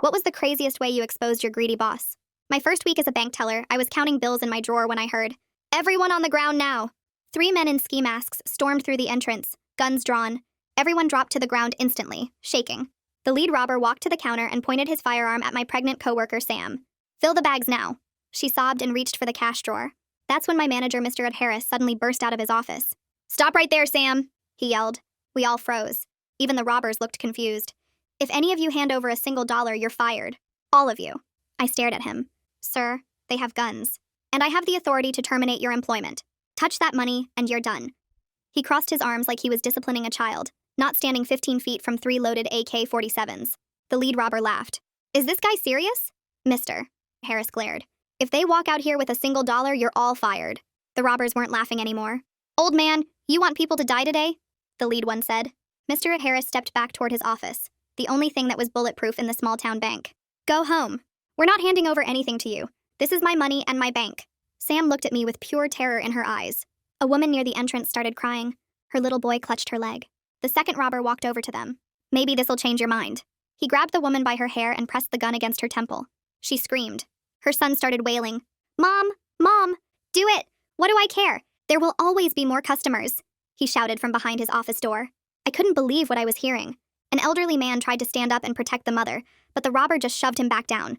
What was the craziest way you exposed your greedy boss? My first week as a bank teller, I was counting bills in my drawer when I heard, "Everyone on the ground now!" 3 men in ski masks stormed through the entrance, guns drawn. Everyone dropped to the ground instantly, shaking. The lead robber walked to the counter and pointed his firearm at my pregnant coworker, Sam. "Fill the bags now." She sobbed and reached for the cash drawer. That's when my manager, Mr. Harris, suddenly burst out of his office. "Stop right there, Sam!" he yelled. We all froze. Even the robbers looked confused. "If any of you hand over a single dollar, you're fired. All of you." I stared at him. "Sir, they have guns. And I have the authority to terminate your employment. Touch that money, and you're done." He crossed his arms like he was disciplining a child, not standing 15 feet from 3 loaded AK-47s. The lead robber laughed. "Is this guy serious?" "Mr. Harris glared. "If they walk out here with a single dollar, you're all fired." The robbers weren't laughing anymore. "Old man, you want people to die today?" the lead one said. Mr. Harris stepped back toward his office, the only thing that was bulletproof in the small-town bank. "Go home. We're not handing over anything to you. This is my money and my bank." Sam looked at me with pure terror in her eyes. A woman near the entrance started crying. Her little boy clutched her leg. The second robber walked over to them. "Maybe this'll change your mind." He grabbed the woman by her hair and pressed the gun against her temple. She screamed. Her son started wailing. "Mom! Mom! Do it! What do I care? There will always be more customers," he shouted from behind his office door. I couldn't believe what I was hearing. An elderly man tried to stand up and protect the mother, but the robber just shoved him back down.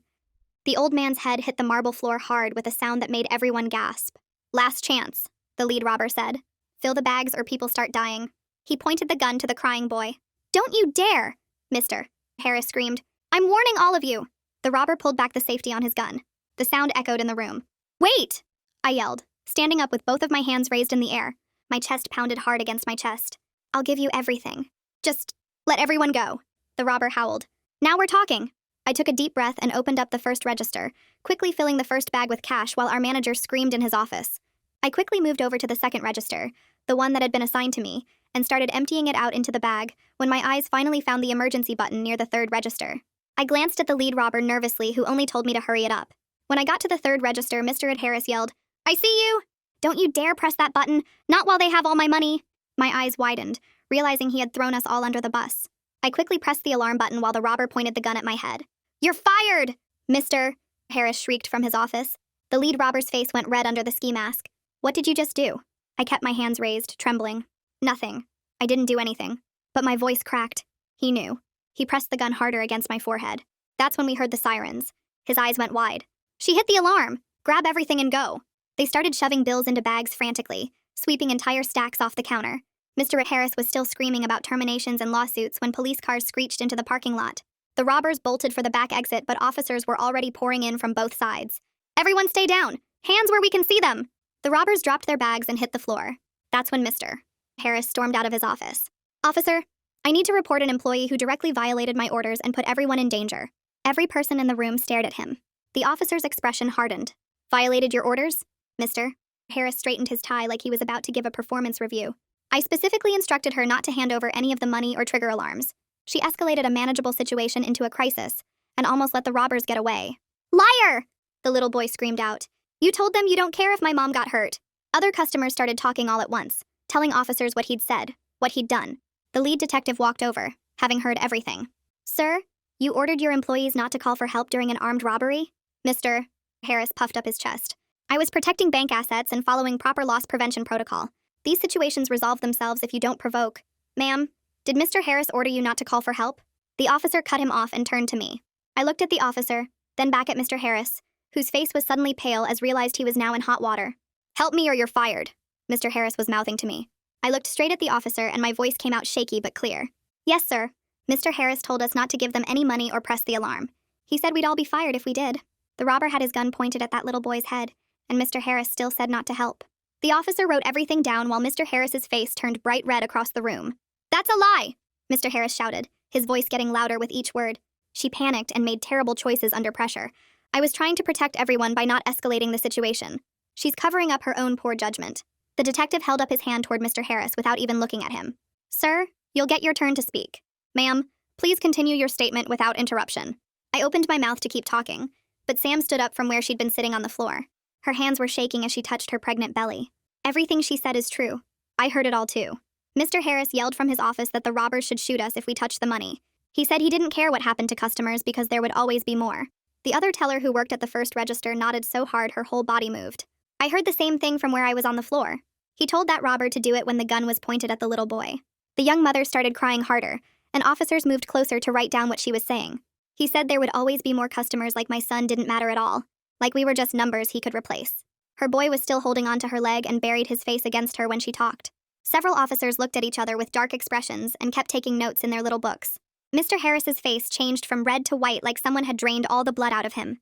The old man's head hit the marble floor hard with a sound that made everyone gasp. "Last chance," the lead robber said. "Fill the bags or people start dying." He pointed the gun to the crying boy. "Don't you dare!" Mr. Harris screamed. "I'm warning all of you." The robber pulled back the safety on his gun. The sound echoed in the room. "Wait!" I yelled, standing up with both of my hands raised in the air. My chest pounded hard against my chest. "I'll give you everything. Just let everyone go." The robber howled. "Now we're talking." I took a deep breath and opened up the first register, quickly filling the first bag with cash while our manager screamed in his office. I quickly moved over to the second register, the one that had been assigned to me, and started emptying it out into the bag when my eyes finally found the emergency button near the third register. I glanced at the lead robber nervously, who only told me to hurry it up. When I got to the third register, Mr. Harris yelled, "I see you! Don't you dare press that button, not while they have all my money." My eyes widened, realizing he had thrown us all under the bus. I quickly pressed the alarm button while the robber pointed the gun at my head. "You're fired!" Mr. Harris shrieked from his office. The lead robber's face went red under the ski mask. "What did you just do?" I kept my hands raised, trembling. "Nothing. I didn't do anything." But my voice cracked. He knew. He pressed the gun harder against my forehead. That's when we heard the sirens. His eyes went wide. "She hit the alarm! Grab everything and go!" They started shoving bills into bags frantically, sweeping entire stacks off the counter. Mr. Harris was still screaming about terminations and lawsuits when police cars screeched into the parking lot. The robbers bolted for the back exit, but officers were already pouring in from both sides. "Everyone stay down! Hands where we can see them!" The robbers dropped their bags and hit the floor. That's when Mr. Harris stormed out of his office. "Officer, I need to report an employee who directly violated my orders and put everyone in danger." Every person in the room stared at him. The officer's expression hardened. "Violated your orders?" Mr. Harris straightened his tie like he was about to give a performance review. "I specifically instructed her not to hand over any of the money or trigger alarms. She escalated a manageable situation into a crisis and almost let the robbers get away." "Liar!" the little boy screamed out. "You told them you don't care if my mom got hurt." Other customers started talking all at once, telling officers what he'd said, what he'd done. The lead detective walked over, having heard everything. "Sir, you ordered your employees not to call for help during an armed robbery?" Mr. Harris puffed up his chest. "I was protecting bank assets and following proper loss prevention protocol. These situations resolve themselves if you don't provoke." "Ma'am, did Mr. Harris order you not to call for help?" The officer cut him off and turned to me. I looked at the officer, then back at Mr. Harris, whose face was suddenly pale as realized he was now in hot water. "Help me or you're fired," Mr. Harris was mouthing to me. I looked straight at the officer and my voice came out shaky but clear. "Yes, sir. Mr. Harris told us not to give them any money or press the alarm. He said we'd all be fired if we did." The robber had his gun pointed at that little boy's head, and Mr. Harris still said not to help. The officer wrote everything down while Mr. Harris's face turned bright red across the room. "That's a lie!" Mr. Harris shouted, his voice getting louder with each word. She panicked and made terrible choices under pressure. I was trying to protect everyone by not escalating the situation. She's covering up her own poor judgment. The detective held up his hand toward Mr. Harris without even looking at him. "Sir, you'll get your turn to speak. Ma'am, please continue your statement without interruption." I opened my mouth to keep talking, but Sam stood up from where she'd been sitting on the floor. Her hands were shaking as she touched her pregnant belly. "Everything she said is true. I heard it all too. Mr. Harris yelled from his office that the robbers should shoot us if we touched the money. He said he didn't care what happened to customers because there would always be more. The other teller who worked at the first register nodded so hard her whole body moved. I heard the same thing from where I was on the floor. He told that robber to do it when the gun was pointed at the little boy. The young mother started crying harder, and officers moved closer to write down what she was saying. He said there would always be more customers, like my son didn't matter at all, like we were just numbers he could replace. Her boy was still holding onto her leg and buried his face against her when she talked. Several officers looked at each other with dark expressions and kept taking notes in their little books. Mr. Harris's face changed from red to white like someone had drained all the blood out of him.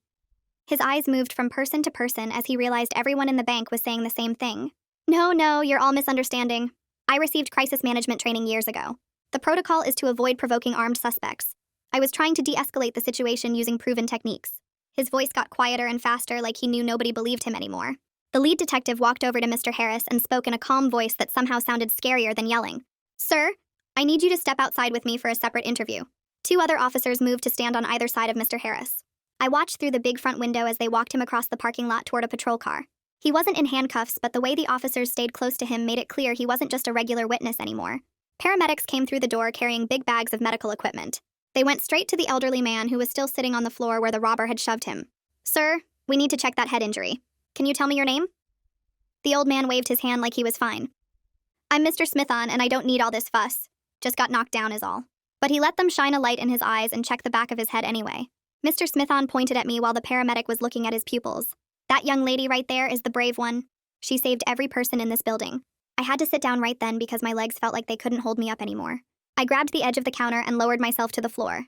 His eyes moved from person to person as he realized everyone in the bank was saying the same thing. No, you're all misunderstanding. I received crisis management training years ago. The protocol is to avoid provoking armed suspects. I was trying to de-escalate the situation using proven techniques. His voice got quieter and faster, like he knew nobody believed him anymore. The lead detective walked over to Mr. Harris and spoke in a calm voice that somehow sounded scarier than yelling. Sir, I need you to step outside with me for a separate interview. Two other officers moved to stand on either side of Mr. Harris. I watched through the big front window as they walked him across the parking lot toward a patrol car. He wasn't in handcuffs, but the way the officers stayed close to him made it clear he wasn't just a regular witness anymore. Paramedics came through the door carrying big bags of medical equipment. They went straight to the elderly man who was still sitting on the floor where the robber had shoved him. Sir, we need to check that head injury. Can you tell me your name? The old man waved his hand like he was fine. I'm Mr. Smithon, and I don't need all this fuss. Just got knocked down is all. But he let them shine a light in his eyes and check the back of his head anyway. Mr. Smithon pointed at me while the paramedic was looking at his pupils. That young lady right there is the brave one. She saved every person in this building. I had to sit down right then because my legs felt like they couldn't hold me up anymore. I grabbed the edge of the counter and lowered myself to the floor.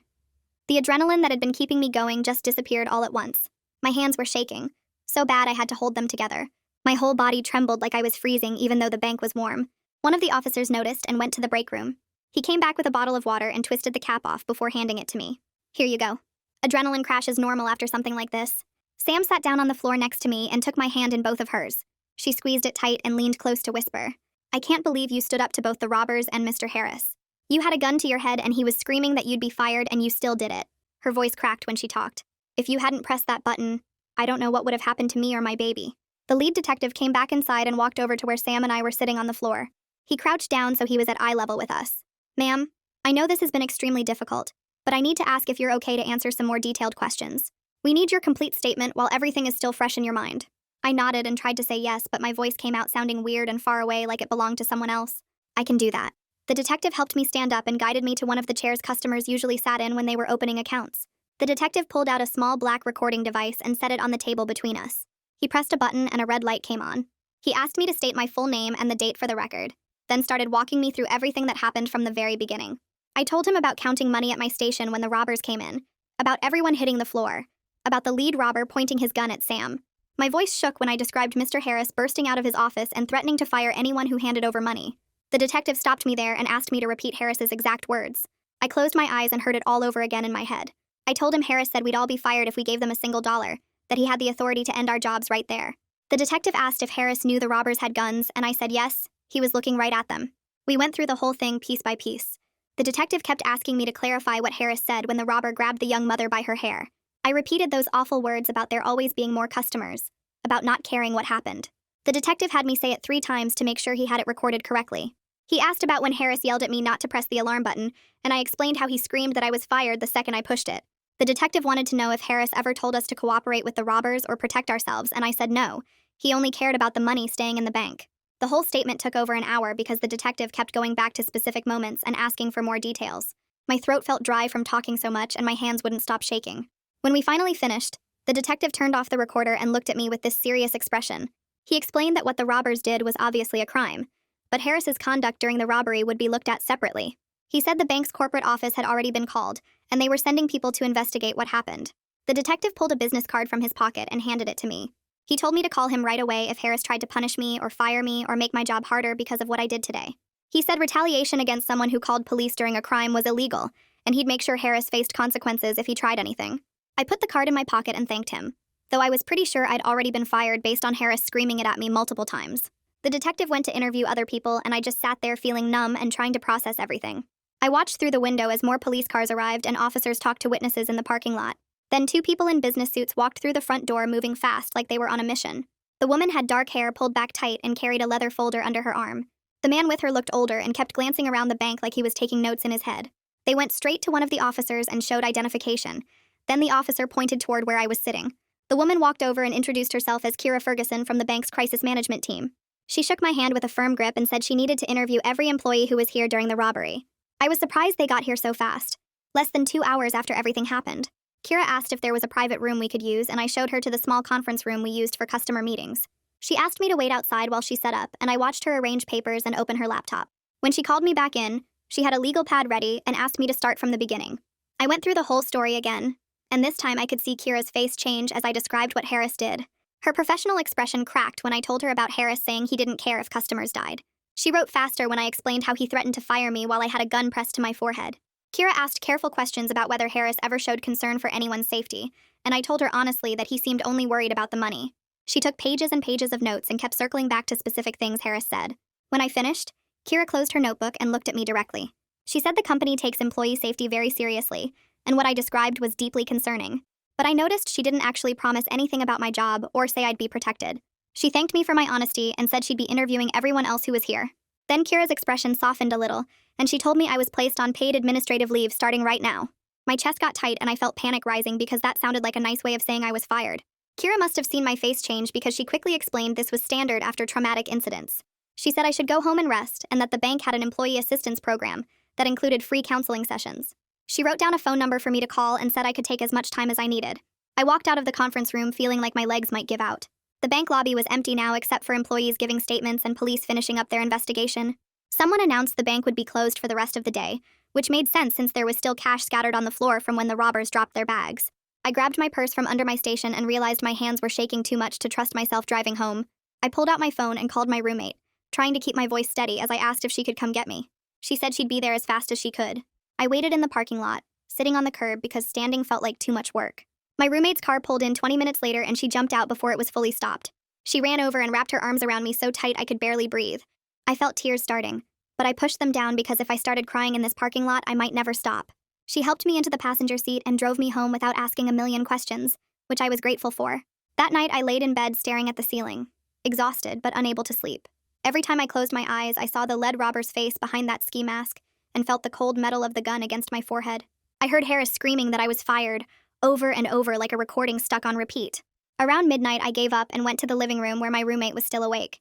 The adrenaline that had been keeping me going just disappeared all at once. My hands were shaking. So bad I had to hold them together. My whole body trembled like I was freezing even though the bank was warm. One of the officers noticed and went to the break room. He came back with a bottle of water and twisted the cap off before handing it to me. Here you go. Adrenaline crash is normal after something like this. Sam sat down on the floor next to me and took my hand in both of hers. She squeezed it tight and leaned close to whisper. I can't believe you stood up to both the robbers and Mr. Harris. You had a gun to your head and he was screaming that you'd be fired and you still did it. Her voice cracked when she talked. If you hadn't pressed that button, I don't know what would have happened to me or my baby. The lead detective came back inside and walked over to where Sam and I were sitting on the floor. He crouched down so he was at eye level with us. Ma'am, I know this has been extremely difficult, but I need to ask if you're okay to answer some more detailed questions. We need your complete statement while everything is still fresh in your mind. I nodded and tried to say yes, but my voice came out sounding weird and far away like it belonged to someone else. I can do that. The detective helped me stand up and guided me to one of the chairs customers usually sat in when they were opening accounts. The detective pulled out a small black recording device and set it on the table between us. He pressed a button and a red light came on. He asked me to state my full name and the date for the record, then started walking me through everything that happened from the very beginning. I told him about counting money at my station when the robbers came in, about everyone hitting the floor, about the lead robber pointing his gun at Sam. My voice shook when I described Mr. Harris bursting out of his office and threatening to fire anyone who handed over money. The detective stopped me there and asked me to repeat Harris's exact words. I closed my eyes and heard it all over again in my head. I told him Harris said we'd all be fired if we gave them a single dollar, that he had the authority to end our jobs right there. The detective asked if Harris knew the robbers had guns, and I said yes, he was looking right at them. We went through the whole thing piece by piece. The detective kept asking me to clarify what Harris said when the robber grabbed the young mother by her hair. I repeated those awful words about there always being more customers, about not caring what happened. The detective had me say it 3 times to make sure he had it recorded correctly. He asked about when Harris yelled at me not to press the alarm button, and I explained how he screamed that I was fired the second I pushed it. The detective wanted to know if Harris ever told us to cooperate with the robbers or protect ourselves, and I said no. He only cared about the money staying in the bank. The whole statement took over an hour because the detective kept going back to specific moments and asking for more details. My throat felt dry from talking so much, and my hands wouldn't stop shaking. When we finally finished, the detective turned off the recorder and looked at me with this serious expression. He explained that what the robbers did was obviously a crime, but Harris's conduct during the robbery would be looked at separately. He said the bank's corporate office had already been called, and they were sending people to investigate what happened. The detective pulled a business card from his pocket and handed it to me. He told me to call him right away if Harris tried to punish me or fire me or make my job harder because of what I did today. He said retaliation against someone who called police during a crime was illegal, and he'd make sure Harris faced consequences if he tried anything. I put the card in my pocket and thanked him, though I was pretty sure I'd already been fired based on Harris screaming it at me multiple times. The detective went to interview other people, and I just sat there feeling numb and trying to process everything. I watched through the window as more police cars arrived and officers talked to witnesses in the parking lot. Then 2 people in business suits walked through the front door moving fast like they were on a mission. The woman had dark hair pulled back tight and carried a leather folder under her arm. The man with her looked older and kept glancing around the bank like he was taking notes in his head. They went straight to one of the officers and showed identification. Then the officer pointed toward where I was sitting. The woman walked over and introduced herself as Kira Ferguson from the bank's crisis management team. She shook my hand with a firm grip and said she needed to interview every employee who was here during the robbery. I was surprised they got here so fast. Less than 2 hours after everything happened. Kira asked if there was a private room we could use, and I showed her to the small conference room we used for customer meetings. She asked me to wait outside while she set up, and I watched her arrange papers and open her laptop. When she called me back in, she had a legal pad ready and asked me to start from the beginning. I went through the whole story again, and this time I could see Kira's face change as I described what Harris did. Her professional expression cracked when I told her about Harris saying he didn't care if customers died. She wrote faster when I explained how he threatened to fire me while I had a gun pressed to my forehead. Kira asked careful questions about whether Harris ever showed concern for anyone's safety, and I told her honestly that he seemed only worried about the money. She took pages and pages of notes and kept circling back to specific things Harris said. When I finished, Kira closed her notebook and looked at me directly. She said the company takes employee safety very seriously, and what I described was deeply concerning. But I noticed she didn't actually promise anything about my job or say I'd be protected. She thanked me for my honesty and said she'd be interviewing everyone else who was here. Then Kira's expression softened a little, and she told me I was placed on paid administrative leave starting right now. My chest got tight and I felt panic rising because that sounded like a nice way of saying I was fired. Kira must have seen my face change because she quickly explained this was standard after traumatic incidents. She said I should go home and rest and that the bank had an employee assistance program that included free counseling sessions. She wrote down a phone number for me to call and said I could take as much time as I needed. I walked out of the conference room feeling like my legs might give out. The bank lobby was empty now except for employees giving statements and police finishing up their investigation. Someone announced the bank would be closed for the rest of the day, which made sense since there was still cash scattered on the floor from when the robbers dropped their bags. I grabbed my purse from under my station and realized my hands were shaking too much to trust myself driving home. I pulled out my phone and called my roommate, trying to keep my voice steady as I asked if she could come get me. She said she'd be there as fast as she could. I waited in the parking lot, sitting on the curb because standing felt like too much work. My roommate's car pulled in 20 minutes later and she jumped out before it was fully stopped. She ran over and wrapped her arms around me so tight I could barely breathe. I felt tears starting, but I pushed them down because if I started crying in this parking lot, I might never stop. She helped me into the passenger seat and drove me home without asking a million questions, which I was grateful for. That night, I laid in bed staring at the ceiling, exhausted but unable to sleep. Every time I closed my eyes, I saw the lead robber's face behind that ski mask and felt the cold metal of the gun against my forehead. I heard Harris screaming that I was fired, over and over like a recording stuck on repeat. Around midnight, I gave up and went to the living room where my roommate was still awake.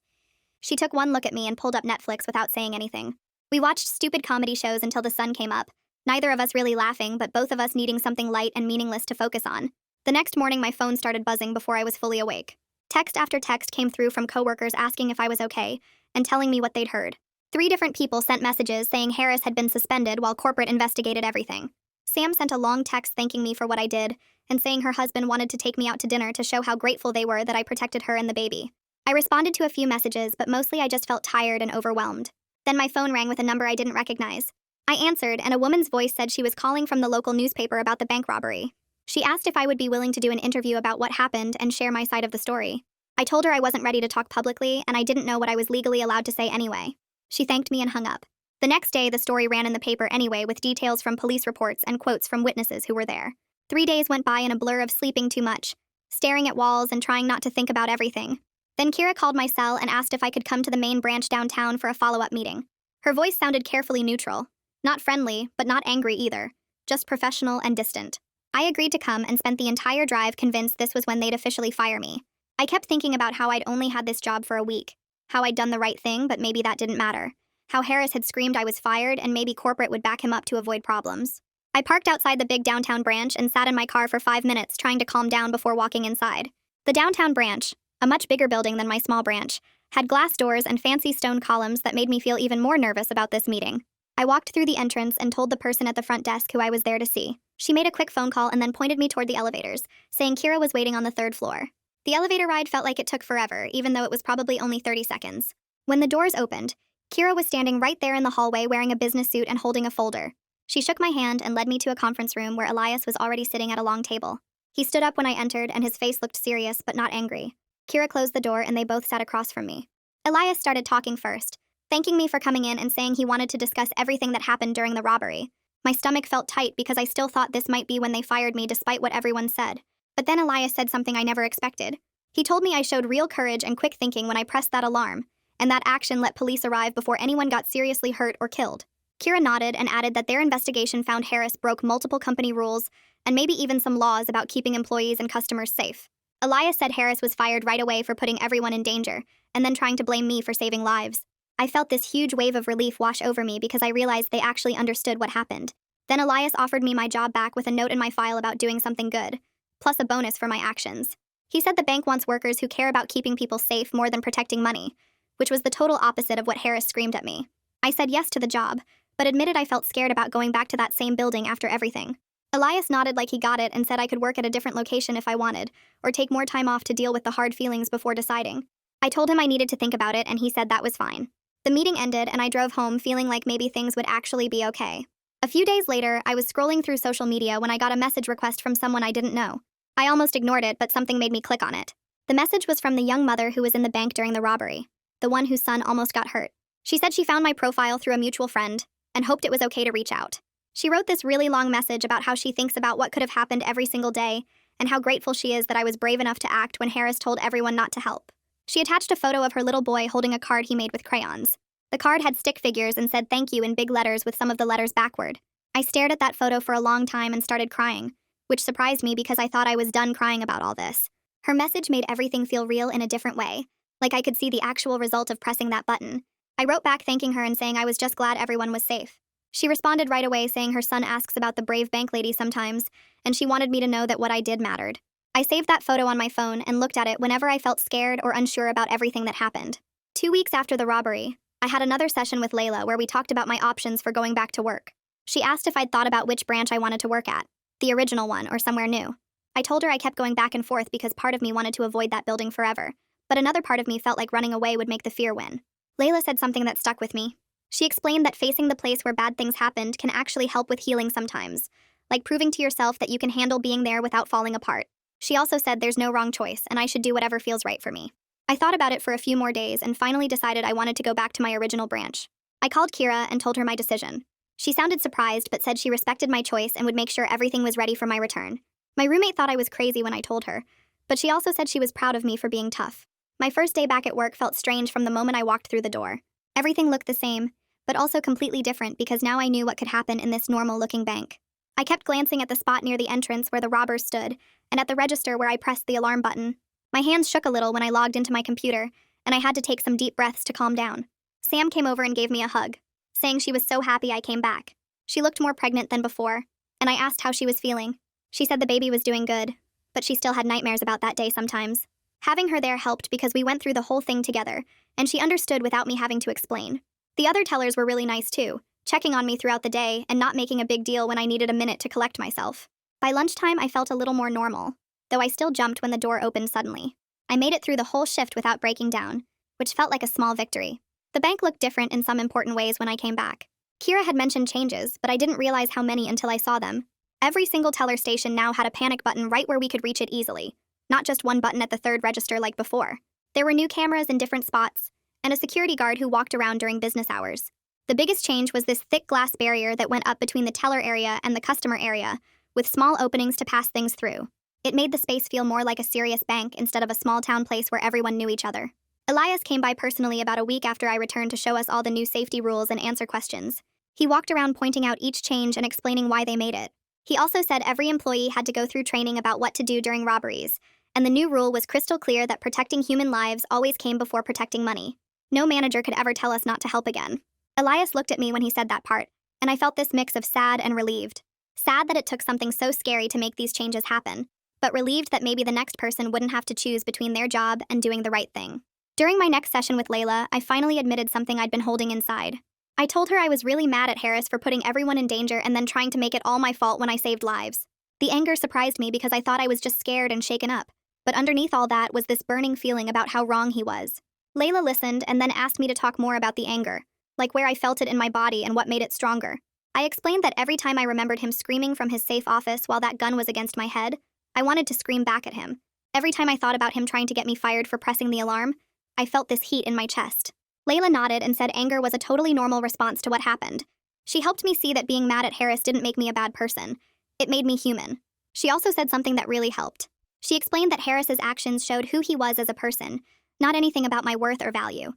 She took one look at me and pulled up Netflix without saying anything. We watched stupid comedy shows until the sun came up, neither of us really laughing, but both of us needing something light and meaningless to focus on. The next morning, my phone started buzzing before I was fully awake. Text after text came through from coworkers asking if I was okay and telling me what they'd heard. 3 different people sent messages saying Harris had been suspended while corporate investigated everything. Sam sent a long text thanking me for what I did and saying her husband wanted to take me out to dinner to show how grateful they were that I protected her and the baby. I responded to a few messages, but mostly I just felt tired and overwhelmed. Then my phone rang with a number I didn't recognize. I answered, and a woman's voice said she was calling from the local newspaper about the bank robbery. She asked if I would be willing to do an interview about what happened and share my side of the story. I told her I wasn't ready to talk publicly, and I didn't know what I was legally allowed to say anyway. She thanked me and hung up. The next day, the story ran in the paper anyway with details from police reports and quotes from witnesses who were there. 3 days went by in a blur of sleeping too much, staring at walls and trying not to think about everything. Then Kira called my cell and asked if I could come to the main branch downtown for a follow-up meeting. Her voice sounded carefully neutral. Not friendly, but not angry either. Just professional and distant. I agreed to come and spent the entire drive convinced this was when they'd officially fire me. I kept thinking about how I'd only had this job for a week. How I'd done the right thing, but maybe that didn't matter. How Harris had screamed I was fired and maybe corporate would back him up to avoid problems. I parked outside the big downtown branch and sat in my car for 5 minutes trying to calm down before walking inside. The downtown branch, a much bigger building than my small branch, had glass doors and fancy stone columns that made me feel even more nervous about this meeting. I walked through the entrance and told the person at the front desk who I was there to see. She made a quick phone call and then pointed me toward the elevators, saying Kira was waiting on the 3rd floor. The elevator ride felt like it took forever, even though it was probably only 30 seconds. When the doors opened, Kira was standing right there in the hallway wearing a business suit and holding a folder. She shook my hand and led me to a conference room where Elias was already sitting at a long table. He stood up when I entered and his face looked serious but not angry. Kira closed the door and they both sat across from me. Elias started talking first, thanking me for coming in and saying he wanted to discuss everything that happened during the robbery. My stomach felt tight because I still thought this might be when they fired me despite what everyone said. But then Elias said something I never expected. He told me I showed real courage and quick thinking when I pressed that alarm, and that action let police arrive before anyone got seriously hurt or killed. Kira nodded and added that their investigation found Harris broke multiple company rules and maybe even some laws about keeping employees and customers safe. Elias said Harris was fired right away for putting everyone in danger and then trying to blame me for saving lives. I felt this huge wave of relief wash over me because I realized they actually understood what happened. Then Elias offered me my job back with a note in my file about doing something good, plus a bonus for my actions. He said the bank wants workers who care about keeping people safe more than protecting money, which was the total opposite of what Harris screamed at me. I said yes to the job, but admitted I felt scared about going back to that same building after everything. Elias nodded like he got it and said I could work at a different location if I wanted, or take more time off to deal with the hard feelings before deciding. I told him I needed to think about it and he said that was fine. The meeting ended and I drove home feeling like maybe things would actually be okay. A few days later, I was scrolling through social media when I got a message request from someone I didn't know. I almost ignored it, but something made me click on it. The message was from the young mother who was in the bank during the robbery, the one whose son almost got hurt. She said she found my profile through a mutual friend and hoped it was okay to reach out. She wrote this really long message about how she thinks about what could have happened every single day and how grateful she is that I was brave enough to act when Harris told everyone not to help. She attached a photo of her little boy holding a card he made with crayons. The card had stick figures and said thank you in big letters with some of the letters backward. I stared at that photo for a long time and started crying, which surprised me because I thought I was done crying about all this. Her message made everything feel real in a different way, like I could see the actual result of pressing that button. I wrote back thanking her and saying I was just glad everyone was safe. She responded right away saying her son asks about the brave bank lady sometimes, and she wanted me to know that what I did mattered. I saved that photo on my phone and looked at it whenever I felt scared or unsure about everything that happened. 2 weeks after the robbery, I had another session with Layla where we talked about my options for going back to work. She asked if I'd thought about which branch I wanted to work at, the original one or somewhere new. I told her I kept going back and forth because part of me wanted to avoid that building forever, but another part of me felt like running away would make the fear win. Layla said something that stuck with me. She explained that facing the place where bad things happened can actually help with healing sometimes, like proving to yourself that you can handle being there without falling apart. She also said there's no wrong choice and I should do whatever feels right for me. I thought about it for a few more days and finally decided I wanted to go back to my original branch. I called Kira and told her my decision. She sounded surprised but said she respected my choice and would make sure everything was ready for my return. My roommate thought I was crazy when I told her, but she also said she was proud of me for being tough. My first day back at work felt strange from the moment I walked through the door. Everything looked the same, but also completely different because now I knew what could happen in this normal-looking bank. I kept glancing at the spot near the entrance where the robbers stood, and at the register where I pressed the alarm button. My hands shook a little when I logged into my computer, and I had to take some deep breaths to calm down. Sam came over and gave me a hug, saying she was so happy I came back. She looked more pregnant than before, and I asked how she was feeling. She said the baby was doing good, but she still had nightmares about that day sometimes. Having her there helped because we went through the whole thing together, and she understood without me having to explain. The other tellers were really nice too, checking on me throughout the day and not making a big deal when I needed a minute to collect myself. By lunchtime, I felt a little more normal, though I still jumped when the door opened suddenly. I made it through the whole shift without breaking down, which felt like a small victory. The bank looked different in some important ways when I came back. Kira had mentioned changes, but I didn't realize how many until I saw them. Every single teller station now had a panic button right where we could reach it easily, not just one button at the third register like before. There were new cameras in different spots, and a security guard who walked around during business hours. The biggest change was this thick glass barrier that went up between the teller area and the customer area, with small openings to pass things through. It made the space feel more like a serious bank instead of a small-town place where everyone knew each other. Elias came by personally about a week after I returned to show us all the new safety rules and answer questions. He walked around pointing out each change and explaining why they made it. He also said every employee had to go through training about what to do during robberies, and the new rule was crystal clear that protecting human lives always came before protecting money. No manager could ever tell us not to help again. Elias looked at me when he said that part, and I felt this mix of sad and relieved. Sad that it took something so scary to make these changes happen, but relieved that maybe the next person wouldn't have to choose between their job and doing the right thing. During my next session with Layla, I finally admitted something I'd been holding inside. I told her I was really mad at Harris for putting everyone in danger and then trying to make it all my fault when I saved lives. The anger surprised me because I thought I was just scared and shaken up, but underneath all that was this burning feeling about how wrong he was. Layla listened and then asked me to talk more about the anger, like where I felt it in my body and what made it stronger. I explained that every time I remembered him screaming from his safe office while that gun was against my head, I wanted to scream back at him. Every time I thought about him trying to get me fired for pressing the alarm, I felt this heat in my chest. Layla nodded and said anger was a totally normal response to what happened. She helped me see that being mad at Harris didn't make me a bad person. It made me human. She also said something that really helped. She explained that Harris's actions showed who he was as a person, not anything about my worth or value.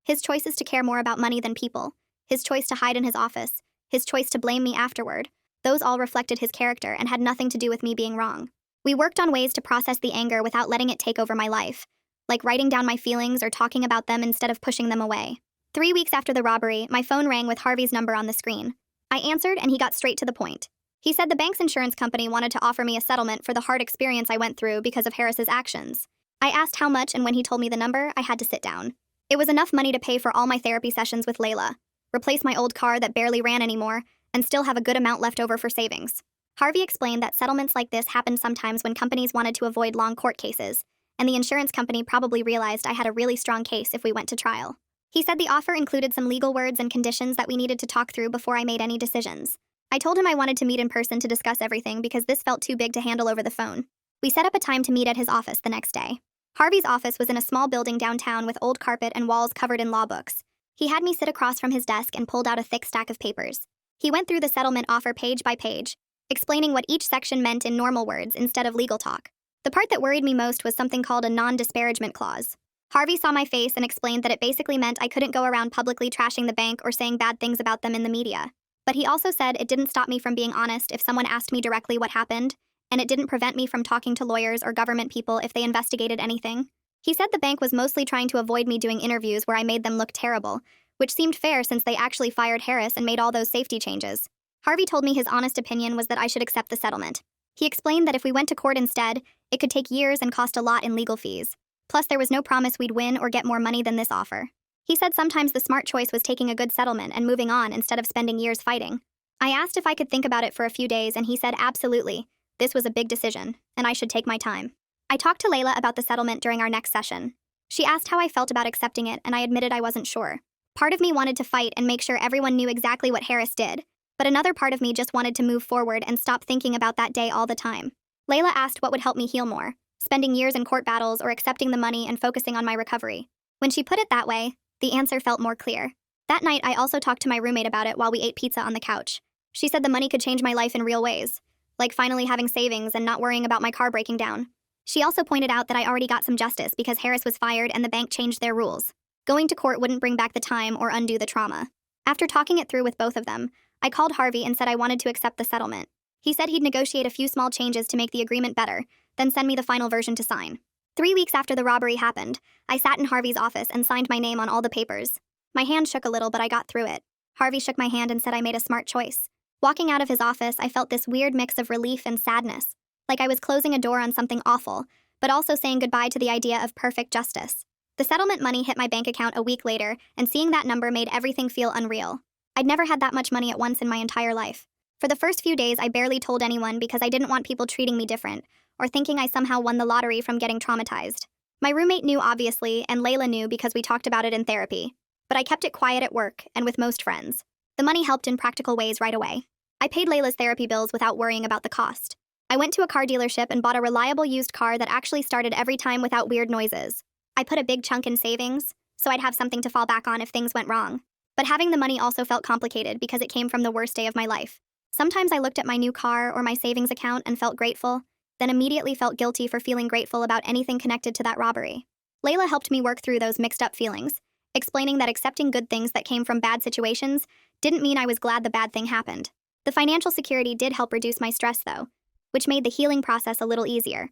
His choices to care more about money than people, his choice to hide in his office, his choice to blame me afterward, those all reflected his character and had nothing to do with me being wrong. We worked on ways to process the anger without letting it take over my life, like writing down my feelings or talking about them instead of pushing them away. 3 weeks after the robbery, my phone rang with Harvey's number on the screen. I answered and he got straight to the point. He said the bank's insurance company wanted to offer me a settlement for the hard experience I went through because of Harris's actions. I asked how much, and when he told me the number, I had to sit down. It was enough money to pay for all my therapy sessions with Layla, replace my old car that barely ran anymore, and still have a good amount left over for savings. Harvey explained that settlements like this happen sometimes when companies wanted to avoid long court cases, and the insurance company probably realized I had a really strong case if we went to trial. He said the offer included some legal words and conditions that we needed to talk through before I made any decisions. I told him I wanted to meet in person to discuss everything because this felt too big to handle over the phone. We set up a time to meet at his office the next day. Harvey's office was in a small building downtown with old carpet and walls covered in law books. He had me sit across from his desk and pulled out a thick stack of papers. He went through the settlement offer page by page, explaining what each section meant in normal words instead of legal talk. The part that worried me most was something called a non-disparagement clause. Harvey saw my face and explained that it basically meant I couldn't go around publicly trashing the bank or saying bad things about them in the media. But he also said it didn't stop me from being honest if someone asked me directly what happened, and it didn't prevent me from talking to lawyers or government people if they investigated anything. He said the bank was mostly trying to avoid me doing interviews where I made them look terrible, which seemed fair since they actually fired Harris and made all those safety changes. Harvey told me his honest opinion was that I should accept the settlement. He explained that if we went to court instead, it could take years and cost a lot in legal fees. Plus, there was no promise we'd win or get more money than this offer. He said sometimes the smart choice was taking a good settlement and moving on instead of spending years fighting. I asked if I could think about it for a few days, and he said absolutely. This was a big decision, and I should take my time. I talked to Layla about the settlement during our next session. She asked how I felt about accepting it, and I admitted I wasn't sure. Part of me wanted to fight and make sure everyone knew exactly what Harris did, but another part of me just wanted to move forward and stop thinking about that day all the time. Layla asked what would help me heal more, spending years in court battles or accepting the money and focusing on my recovery. When she put it that way, the answer felt more clear. That night, I also talked to my roommate about it while we ate pizza on the couch. She said the money could change my life in real ways, like finally having savings and not worrying about my car breaking down. She also pointed out that I already got some justice because Harris was fired and the bank changed their rules. Going to court wouldn't bring back the time or undo the trauma. After talking it through with both of them, I called Harvey and said I wanted to accept the settlement. He said he'd negotiate a few small changes to make the agreement better, then send me the final version to sign. 3 weeks after the robbery happened, I sat in Harvey's office and signed my name on all the papers. My hand shook a little, but I got through it. Harvey shook my hand and said I made a smart choice. Walking out of his office, I felt this weird mix of relief and sadness, like I was closing a door on something awful, but also saying goodbye to the idea of perfect justice. The settlement money hit my bank account a week later, and seeing that number made everything feel unreal. I'd never had that much money at once in my entire life. For the first few days, I barely told anyone because I didn't want people treating me different, or thinking I somehow won the lottery from getting traumatized. My roommate knew, obviously, and Layla knew because we talked about it in therapy. But I kept it quiet at work and with most friends. The money helped in practical ways right away. I paid Layla's therapy bills without worrying about the cost. I went to a car dealership and bought a reliable used car that actually started every time without weird noises. I put a big chunk in savings, so I'd have something to fall back on if things went wrong. But having the money also felt complicated because it came from the worst day of my life. Sometimes I looked at my new car or my savings account and felt grateful, then immediately felt guilty for feeling grateful about anything connected to that robbery. Layla helped me work through those mixed-up feelings, explaining that accepting good things that came from bad situations didn't mean I was glad the bad thing happened. The financial security did help reduce my stress, though, which made the healing process a little easier.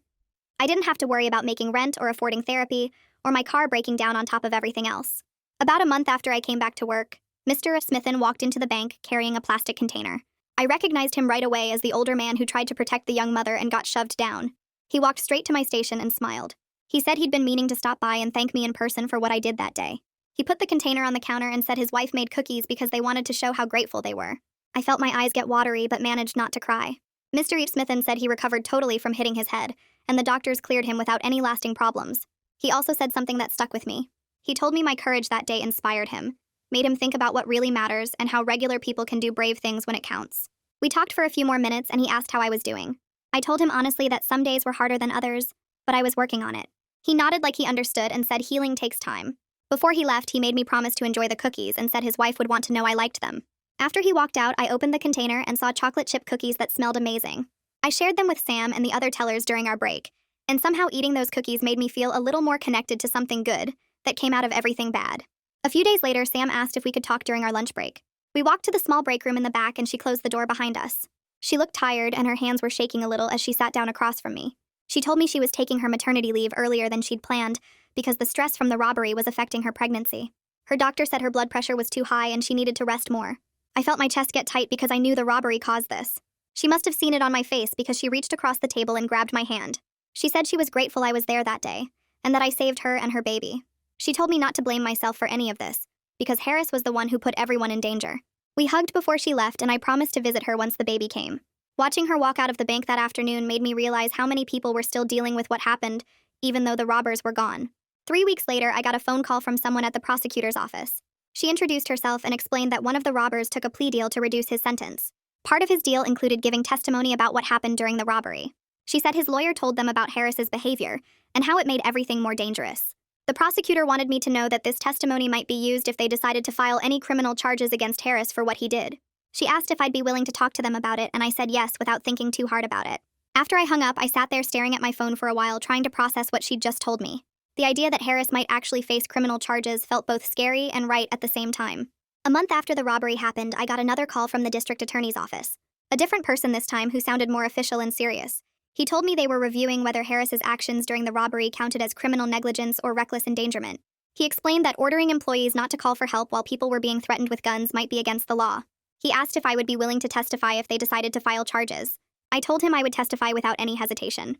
I didn't have to worry about making rent or affording therapy, or my car breaking down on top of everything else. About a month after I came back to work, Mr. Smithen walked into the bank carrying a plastic container. I recognized him right away as the older man who tried to protect the young mother and got shoved down. He walked straight to my station and smiled. He said he'd been meaning to stop by and thank me in person for what I did that day. He put the container on the counter and said his wife made cookies because they wanted to show how grateful they were. I felt my eyes get watery but managed not to cry. Mr. Smithen said he recovered totally from hitting his head, and the doctors cleared him without any lasting problems. He also said something that stuck with me. He told me my courage that day inspired him, made him think about what really matters and how regular people can do brave things when it counts. We talked for a few more minutes and he asked how I was doing. I told him honestly that some days were harder than others, but I was working on it. He nodded like he understood and said healing takes time. Before he left, he made me promise to enjoy the cookies and said his wife would want to know I liked them. After he walked out, I opened the container and saw chocolate chip cookies that smelled amazing. I shared them with Sam and the other tellers during our break, and somehow eating those cookies made me feel a little more connected to something good that came out of everything bad. A few days later, Sam asked if we could talk during our lunch break. We walked to the small break room in the back and she closed the door behind us. She looked tired and her hands were shaking a little as she sat down across from me. She told me she was taking her maternity leave earlier than she'd planned because the stress from the robbery was affecting her pregnancy. Her doctor said her blood pressure was too high and she needed to rest more. I felt my chest get tight because I knew the robbery caused this. She must have seen it on my face because she reached across the table and grabbed my hand. She said she was grateful I was there that day and that I saved her and her baby. She told me not to blame myself for any of this because Harris was the one who put everyone in danger. We hugged before she left and I promised to visit her once the baby came. Watching her walk out of the bank that afternoon made me realize how many people were still dealing with what happened, even though the robbers were gone. 3 weeks later, I got a phone call from someone at the prosecutor's office. She introduced herself and explained that one of the robbers took a plea deal to reduce his sentence. Part of his deal included giving testimony about what happened during the robbery. She said his lawyer told them about Harris's behavior and how it made everything more dangerous. The prosecutor wanted me to know that this testimony might be used if they decided to file any criminal charges against Harris for what he did. She asked if I'd be willing to talk to them about it, and I said yes without thinking too hard about it. After I hung up, I sat there staring at my phone for a while, trying to process what she'd just told me. The idea that Harris might actually face criminal charges felt both scary and right at the same time. A month after the robbery happened, I got another call from the district attorney's office. A different person this time who sounded more official and serious. He told me they were reviewing whether Harris's actions during the robbery counted as criminal negligence or reckless endangerment. He explained that ordering employees not to call for help while people were being threatened with guns might be against the law. He asked if I would be willing to testify if they decided to file charges. I told him I would testify without any hesitation.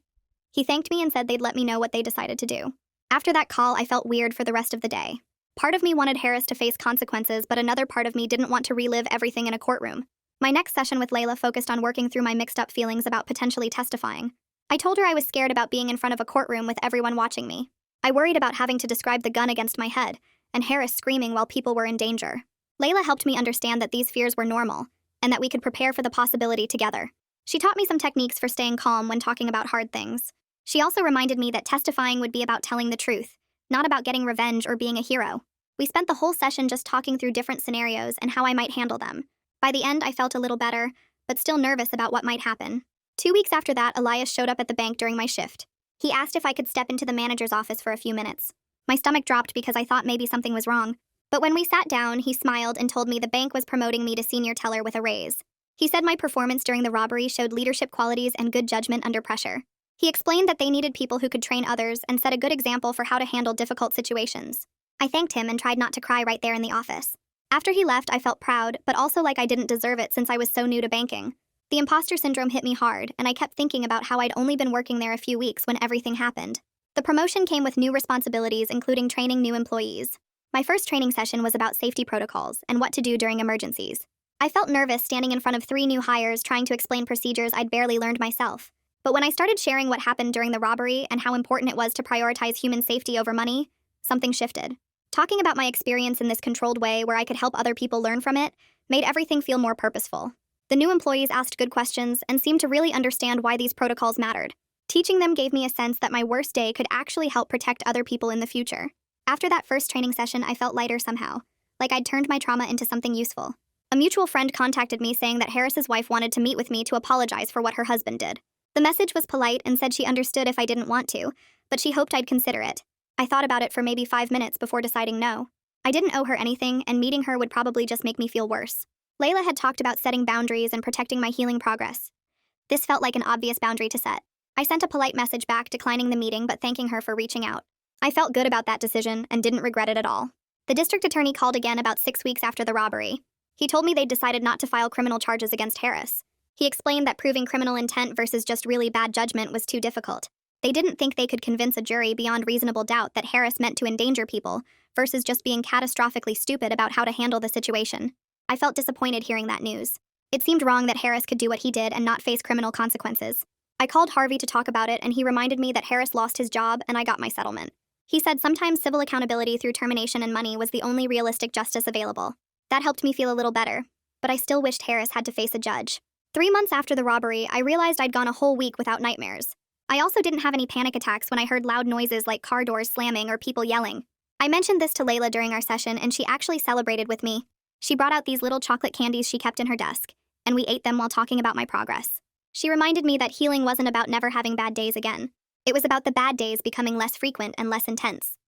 He thanked me and said they'd let me know what they decided to do. After that call, I felt weird for the rest of the day. Part of me wanted Harris to face consequences, but another part of me didn't want to relive everything in a courtroom. My next session with Layla focused on working through my mixed-up feelings about potentially testifying. I told her I was scared about being in front of a courtroom with everyone watching me. I worried about having to describe the gun against my head, and Harris screaming while people were in danger. Layla helped me understand that these fears were normal, and that we could prepare for the possibility together. She taught me some techniques for staying calm when talking about hard things. She also reminded me that testifying would be about telling the truth, not about getting revenge or being a hero. We spent the whole session just talking through different scenarios and how I might handle them. By the end, I felt a little better, but still nervous about what might happen. 2 weeks after that, Elias showed up at the bank during my shift. He asked if I could step into the manager's office for a few minutes. My stomach dropped because I thought maybe something was wrong. But when we sat down, he smiled and told me the bank was promoting me to senior teller with a raise. He said my performance during the robbery showed leadership qualities and good judgment under pressure. He explained that they needed people who could train others and set a good example for how to handle difficult situations. I thanked him and tried not to cry right there in the office. After he left, I felt proud, but also like I didn't deserve it since I was so new to banking. The imposter syndrome hit me hard, and I kept thinking about how I'd only been working there a few weeks when everything happened. The promotion came with new responsibilities, including training new employees. My first training session was about safety protocols and what to do during emergencies. I felt nervous standing in front of 3 new hires trying to explain procedures I'd barely learned myself. But when I started sharing what happened during the robbery and how important it was to prioritize human safety over money, something shifted. Talking about my experience in this controlled way where I could help other people learn from it made everything feel more purposeful. The new employees asked good questions and seemed to really understand why these protocols mattered. Teaching them gave me a sense that my worst day could actually help protect other people in the future. After that first training session, I felt lighter somehow, like I'd turned my trauma into something useful. A mutual friend contacted me saying that Harris's wife wanted to meet with me to apologize for what her husband did. The message was polite and said she understood if I didn't want to, but she hoped I'd consider it. I thought about it for maybe 5 minutes before deciding no. I didn't owe her anything, and meeting her would probably just make me feel worse. Layla had talked about setting boundaries and protecting my healing progress. This felt like an obvious boundary to set. I sent a polite message back declining the meeting but thanking her for reaching out. I felt good about that decision and didn't regret it at all. The district attorney called again about 6 weeks after the robbery. He told me they'd decided not to file criminal charges against Harris. He explained that proving criminal intent versus just really bad judgment was too difficult. They didn't think they could convince a jury beyond reasonable doubt that Harris meant to endanger people versus just being catastrophically stupid about how to handle the situation. I felt disappointed hearing that news. It seemed wrong that Harris could do what he did and not face criminal consequences. I called Harvey to talk about it, and he reminded me that Harris lost his job and I got my settlement. He said sometimes civil accountability through termination and money was the only realistic justice available. That helped me feel a little better, but I still wished Harris had to face a judge. 3 months after the robbery, I realized I'd gone a whole week without nightmares. I also didn't have any panic attacks when I heard loud noises like car doors slamming or people yelling. I mentioned this to Layla during our session, and she actually celebrated with me. She brought out these little chocolate candies she kept in her desk, and we ate them while talking about my progress. She reminded me that healing wasn't about never having bad days again. It was about the bad days becoming less frequent and less intense.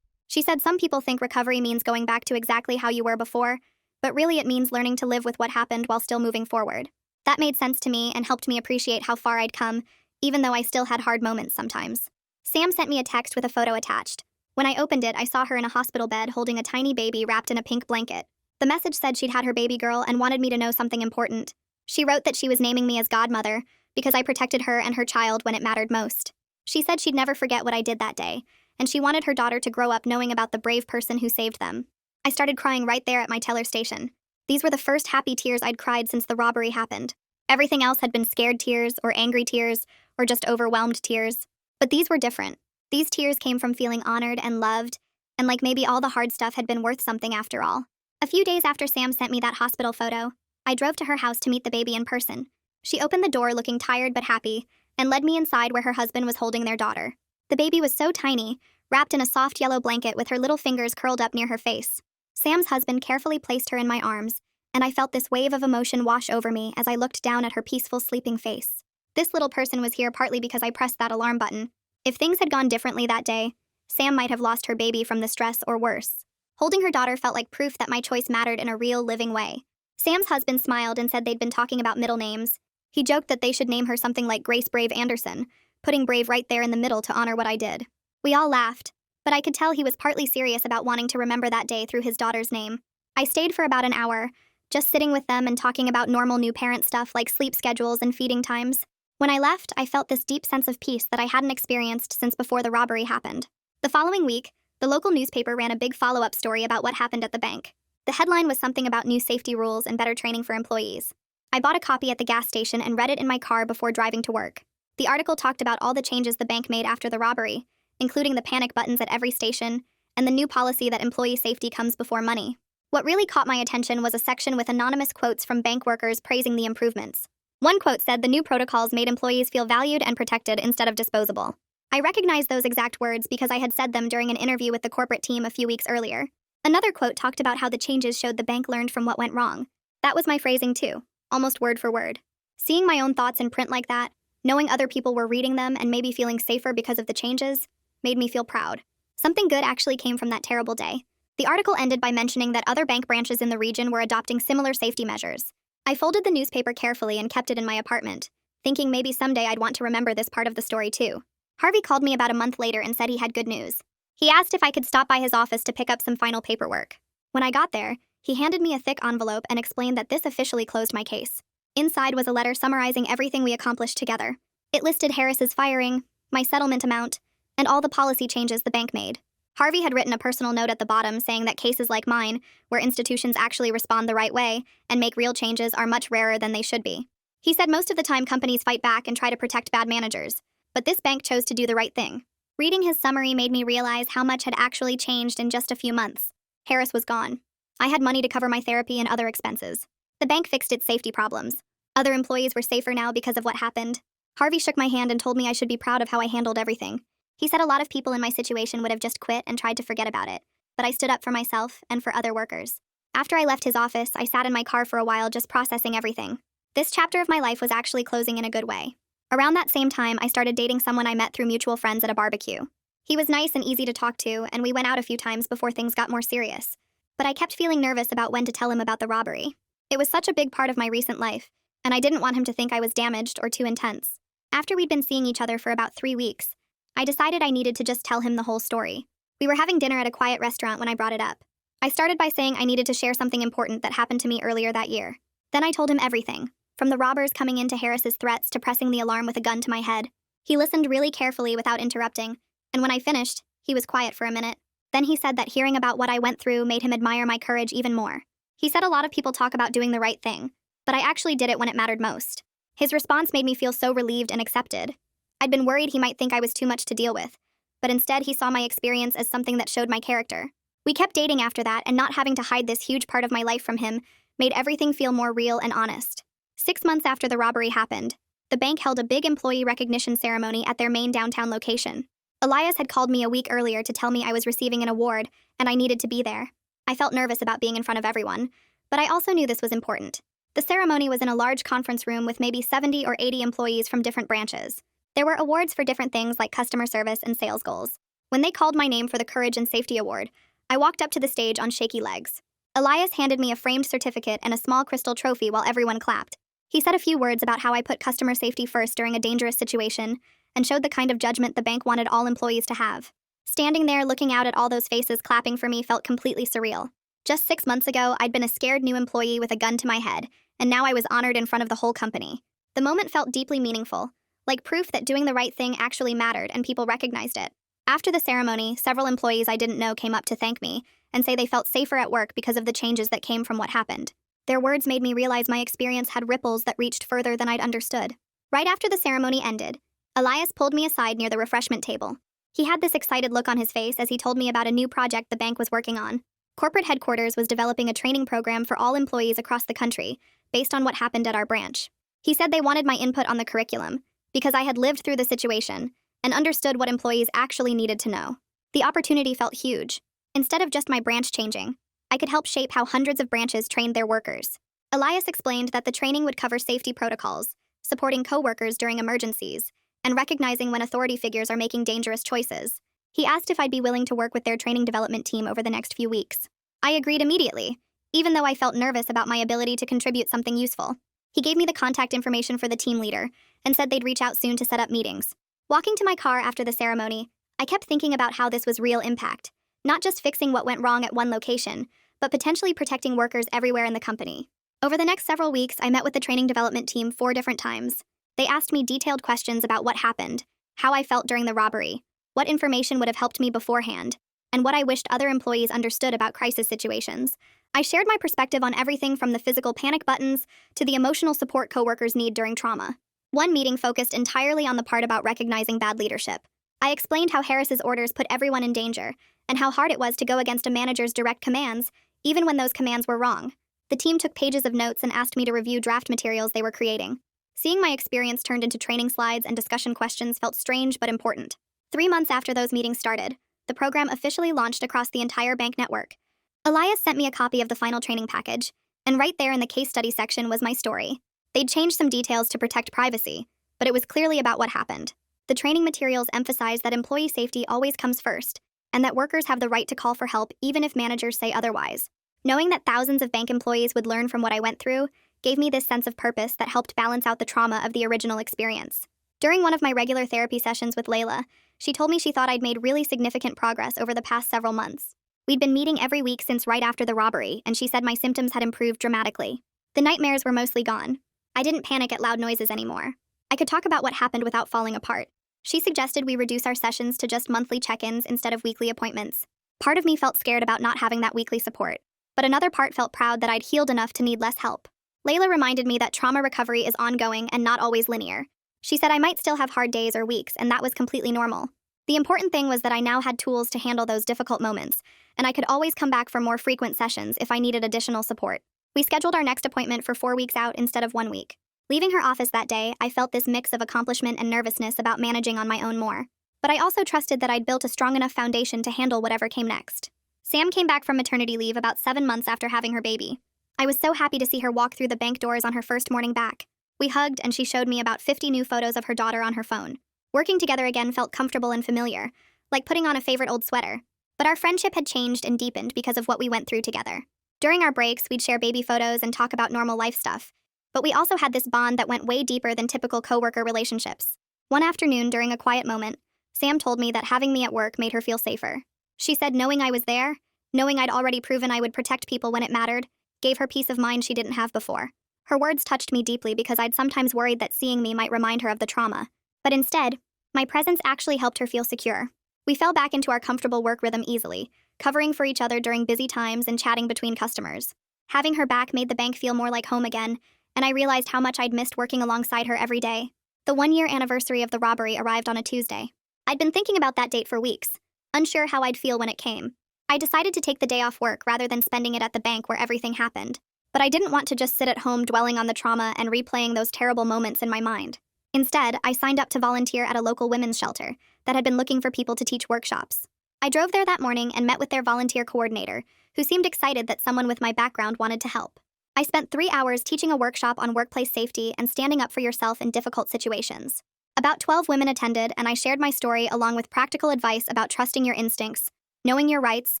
She said some people think recovery means going back to exactly how you were before, but really it means learning to live with what happened while still moving forward. That made sense to me and helped me appreciate how far I'd come, even though I still had hard moments sometimes. Sam sent me a text with a photo attached. When I opened it, I saw her in a hospital bed holding a tiny baby wrapped in a pink blanket. The message said she'd had her baby girl and wanted me to know something important. She wrote that she was naming me as godmother because I protected her and her child when it mattered most. She said she'd never forget what I did that day, and she wanted her daughter to grow up knowing about the brave person who saved them. I started crying right there at my teller station. These were the first happy tears I'd cried since the robbery happened. Everything else had been scared tears, or angry tears, or just overwhelmed tears. But these were different. These tears came from feeling honored and loved, and like maybe all the hard stuff had been worth something after all. A few days after Sam sent me that hospital photo, I drove to her house to meet the baby in person. She opened the door looking tired but happy, and led me inside where her husband was holding their daughter. The baby was so tiny, wrapped in a soft yellow blanket with her little fingers curled up near her face. Sam's husband carefully placed her in my arms, and I felt this wave of emotion wash over me as I looked down at her peaceful, sleeping face. This little person was here partly because I pressed that alarm button. If things had gone differently that day, Sam might have lost her baby from the stress or worse. Holding her daughter felt like proof that my choice mattered in a real, living way. Sam's husband smiled and said they'd been talking about middle names. He joked that they should name her something like Grace Brave Anderson, putting Brave right there in the middle to honor what I did. We all laughed, but I could tell he was partly serious about wanting to remember that day through his daughter's name. I stayed for about an hour, just sitting with them and talking about normal new parent stuff like sleep schedules and feeding times. When I left, I felt this deep sense of peace that I hadn't experienced since before the robbery happened. The following week, the local newspaper ran a big follow-up story about what happened at the bank. The headline was something about new safety rules and better training for employees. I bought a copy at the gas station and read it in my car before driving to work. The article talked about all the changes the bank made after the robbery, including the panic buttons at every station and the new policy that employee safety comes before money. What really caught my attention was a section with anonymous quotes from bank workers praising the improvements. One quote said the new protocols made employees feel valued and protected instead of disposable. I recognized those exact words because I had said them during an interview with the corporate team a few weeks earlier. Another quote talked about how the changes showed the bank learned from what went wrong. That was my phrasing too, almost word for word. Seeing my own thoughts in print like that, knowing other people were reading them and maybe feeling safer because of the changes, made me feel proud. Something good actually came from that terrible day. The article ended by mentioning that other bank branches in the region were adopting similar safety measures. I folded the newspaper carefully and kept it in my apartment, thinking maybe someday I'd want to remember this part of the story too. Harvey called me about a month later and said he had good news. He asked if I could stop by his office to pick up some final paperwork. When I got there, he handed me a thick envelope and explained that this officially closed my case. Inside was a letter summarizing everything we accomplished together. It listed Harris's firing, my settlement amount, and all the policy changes the bank made. Harvey had written a personal note at the bottom saying that cases like mine, where institutions actually respond the right way and make real changes, are much rarer than they should be. He said most of the time companies fight back and try to protect bad managers, but this bank chose to do the right thing. Reading his summary made me realize how much had actually changed in just a few months. Harris was gone. I had money to cover my therapy and other expenses. The bank fixed its safety problems. Other employees were safer now because of what happened. Harvey shook my hand and told me I should be proud of how I handled everything. He said a lot of people in my situation would have just quit and tried to forget about it, but I stood up for myself and for other workers. After I left his office, I sat in my car for a while just processing everything. This chapter of my life was actually closing in a good way. Around that same time, I started dating someone I met through mutual friends at a barbecue. He was nice and easy to talk to, and we went out a few times before things got more serious. But I kept feeling nervous about when to tell him about the robbery. It was such a big part of my recent life, and I didn't want him to think I was damaged or too intense. After we'd been seeing each other for about 3 weeks, I decided I needed to just tell him the whole story. We were having dinner at a quiet restaurant when I brought it up. I started by saying I needed to share something important that happened to me earlier that year. Then I told him everything, from the robbers coming in to Harris's threats to pressing the alarm with a gun to my head. He listened really carefully without interrupting, and when I finished, he was quiet for a minute. Then he said that hearing about what I went through made him admire my courage even more. He said a lot of people talk about doing the right thing, but I actually did it when it mattered most. His response made me feel so relieved and accepted. I'd been worried he might think I was too much to deal with, but instead he saw my experience as something that showed my character. We kept dating after that, and not having to hide this huge part of my life from him made everything feel more real and honest. 6 months after the robbery happened, the bank held a big employee recognition ceremony at their main downtown location. Elias had called me a week earlier to tell me I was receiving an award, and I needed to be there. I felt nervous about being in front of everyone, but I also knew this was important. The ceremony was in a large conference room with maybe 70 or 80 employees from different branches. There were awards for different things like customer service and sales goals. When they called my name for the Courage and Safety Award, I walked up to the stage on shaky legs. Elias handed me a framed certificate and a small crystal trophy while everyone clapped. He said a few words about how I put customer safety first during a dangerous situation and showed the kind of judgment the bank wanted all employees to have. Standing there looking out at all those faces clapping for me felt completely surreal. Just 6 months ago, I'd been a scared new employee with a gun to my head, and now I was honored in front of the whole company. The moment felt deeply meaningful, like proof that doing the right thing actually mattered and people recognized it. After the ceremony, several employees I didn't know came up to thank me and say they felt safer at work because of the changes that came from what happened. Their words made me realize my experience had ripples that reached further than I'd understood. Right after the ceremony ended, Elias pulled me aside near the refreshment table. He had this excited look on his face as he told me about a new project the bank was working on. Corporate headquarters was developing a training program for all employees across the country, based on what happened at our branch. He said they wanted my input on the curriculum, because I had lived through the situation and understood what employees actually needed to know. The opportunity felt huge. Instead of just my branch changing, I could help shape how hundreds of branches trained their workers. Elias explained that the training would cover safety protocols, supporting coworkers during emergencies, and recognizing when authority figures are making dangerous choices. He asked if I'd be willing to work with their training development team over the next few weeks. I agreed immediately, even though I felt nervous about my ability to contribute something useful. He gave me the contact information for the team leader and said they'd reach out soon to set up meetings. Walking to my car after the ceremony, I kept thinking about how this was real impact, not just fixing what went wrong at one location, but potentially protecting workers everywhere in the company. Over the next several weeks, I met with the training development team 4 different times. They asked me detailed questions about what happened, how I felt during the robbery, what information would have helped me beforehand, and what I wished other employees understood about crisis situations. I shared my perspective on everything from the physical panic buttons to the emotional support coworkers need during trauma. One meeting focused entirely on the part about recognizing bad leadership. I explained how Harris's orders put everyone in danger, and how hard it was to go against a manager's direct commands, even when those commands were wrong. The team took pages of notes and asked me to review draft materials they were creating. Seeing my experience turned into training slides and discussion questions felt strange but important. 3 months after those meetings started, the program officially launched across the entire bank network. Elias sent me a copy of the final training package, and right there in the case study section was my story. They'd changed some details to protect privacy, but it was clearly about what happened. The training materials emphasized that employee safety always comes first, and that workers have the right to call for help even if managers say otherwise. Knowing that thousands of bank employees would learn from what I went through gave me this sense of purpose that helped balance out the trauma of the original experience. During one of my regular therapy sessions with Layla, she told me she thought I'd made really significant progress over the past several months. We'd been meeting every week since right after the robbery, and she said my symptoms had improved dramatically. The nightmares were mostly gone. I didn't panic at loud noises anymore. I could talk about what happened without falling apart. She suggested we reduce our sessions to just monthly check-ins instead of weekly appointments. Part of me felt scared about not having that weekly support, but another part felt proud that I'd healed enough to need less help. Layla reminded me that trauma recovery is ongoing and not always linear. She said I might still have hard days or weeks, and that was completely normal. The important thing was that I now had tools to handle those difficult moments, and I could always come back for more frequent sessions if I needed additional support. We scheduled our next appointment for 4 weeks out instead of 1 week. Leaving her office that day, I felt this mix of accomplishment and nervousness about managing on my own more. But I also trusted that I'd built a strong enough foundation to handle whatever came next. Sam came back from maternity leave about 7 months after having her baby. I was so happy to see her walk through the bank doors on her first morning back. We hugged, and she showed me about 50 new photos of her daughter on her phone. Working together again felt comfortable and familiar, like putting on a favorite old sweater. But our friendship had changed and deepened because of what we went through together. During our breaks, we'd share baby photos and talk about normal life stuff. But we also had this bond that went way deeper than typical coworker relationships. One afternoon, during a quiet moment, Sam told me that having me at work made her feel safer. She said knowing I was there, knowing I'd already proven I would protect people when it mattered, gave her peace of mind she didn't have before. Her words touched me deeply because I'd sometimes worried that seeing me might remind her of the trauma. But instead, my presence actually helped her feel secure. We fell back into our comfortable work rhythm easily, covering for each other during busy times and chatting between customers. Having her back made the bank feel more like home again, and I realized how much I'd missed working alongside her every day. The 1-year anniversary of the robbery arrived on a Tuesday. I'd been thinking about that date for weeks, unsure how I'd feel when it came. I decided to take the day off work rather than spending it at the bank where everything happened. But I didn't want to just sit at home dwelling on the trauma and replaying those terrible moments in my mind. Instead, I signed up to volunteer at a local women's shelter that had been looking for people to teach workshops. I drove there that morning and met with their volunteer coordinator, who seemed excited that someone with my background wanted to help. I spent 3 hours teaching a workshop on workplace safety and standing up for yourself in difficult situations. About 12 women attended, and I shared my story along with practical advice about trusting your instincts, knowing your rights,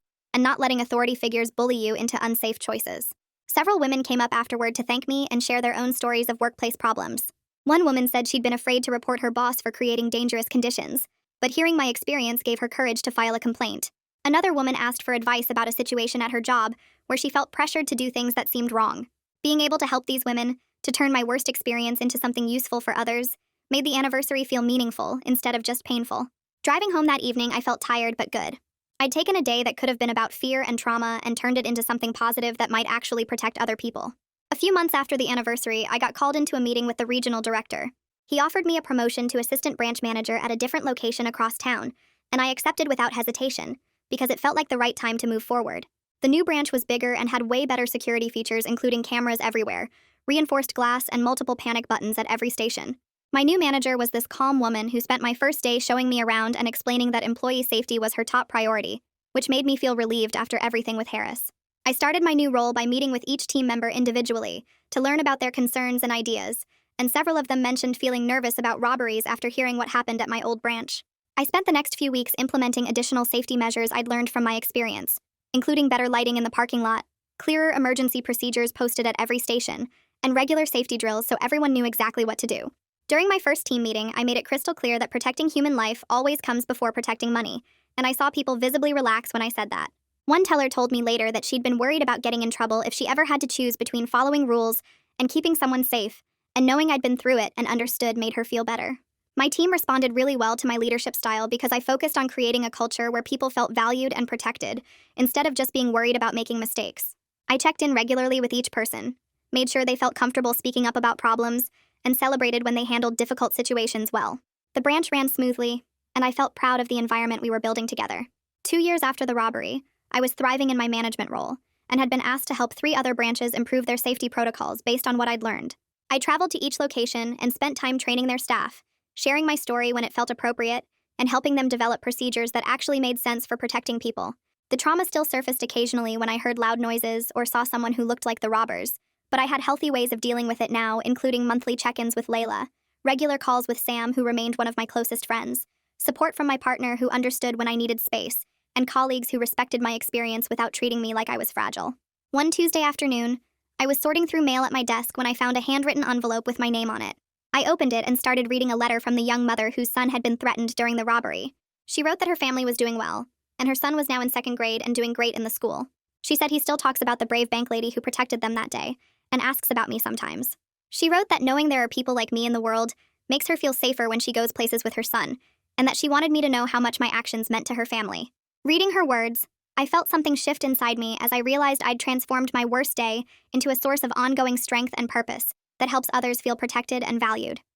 and not letting authority figures bully you into unsafe choices. Several women came up afterward to thank me and share their own stories of workplace problems. One woman said she'd been afraid to report her boss for creating dangerous conditions, but hearing my experience gave her courage to file a complaint. Another woman asked for advice about a situation at her job where she felt pressured to do things that seemed wrong. Being able to help these women, to turn my worst experience into something useful for others, made the anniversary feel meaningful instead of just painful. Driving home that evening, I felt tired but good. I'd taken a day that could have been about fear and trauma and turned it into something positive that might actually protect other people. A few months after the anniversary, I got called into a meeting with the regional director. He offered me a promotion to assistant branch manager at a different location across town, and I accepted without hesitation, because it felt like the right time to move forward. The new branch was bigger and had way better security features, including cameras everywhere, reinforced glass, and multiple panic buttons at every station. My new manager was this calm woman who spent my first day showing me around and explaining that employee safety was her top priority, which made me feel relieved after everything with Harris. I started my new role by meeting with each team member individually to learn about their concerns and ideas, and several of them mentioned feeling nervous about robberies after hearing what happened at my old branch. I spent the next few weeks implementing additional safety measures I'd learned from my experience, including better lighting in the parking lot, clearer emergency procedures posted at every station, and regular safety drills so everyone knew exactly what to do. During my first team meeting, I made it crystal clear that protecting human life always comes before protecting money, and I saw people visibly relax when I said that. One teller told me later that she'd been worried about getting in trouble if she ever had to choose between following rules and keeping someone safe, and knowing I'd been through it and understood made her feel better. My team responded really well to my leadership style because I focused on creating a culture where people felt valued and protected, instead of just being worried about making mistakes. I checked in regularly with each person, made sure they felt comfortable speaking up about problems, and celebrated when they handled difficult situations well. The branch ran smoothly, and I felt proud of the environment we were building together. 2 years after the robbery, I was thriving in my management role, and had been asked to help 3 other branches improve their safety protocols based on what I'd learned. I traveled to each location and spent time training their staff, sharing my story when it felt appropriate, and helping them develop procedures that actually made sense for protecting people. The trauma still surfaced occasionally when I heard loud noises or saw someone who looked like the robbers, but I had healthy ways of dealing with it now, including monthly check-ins with Layla, regular calls with Sam, who remained one of my closest friends, support from my partner who understood when I needed space, and colleagues who respected my experience without treating me like I was fragile. One Tuesday afternoon, I was sorting through mail at my desk when I found a handwritten envelope with my name on it. I opened it and started reading a letter from the young mother whose son had been threatened during the robbery. She wrote that her family was doing well, and her son was now in 2nd grade and doing great in the school. She said he still talks about the brave bank lady who protected them that day, and asks about me sometimes. She wrote that knowing there are people like me in the world makes her feel safer when she goes places with her son, and that she wanted me to know how much my actions meant to her family. Reading her words, I felt something shift inside me as I realized I'd transformed my worst day into a source of ongoing strength and purpose that helps others feel protected and valued.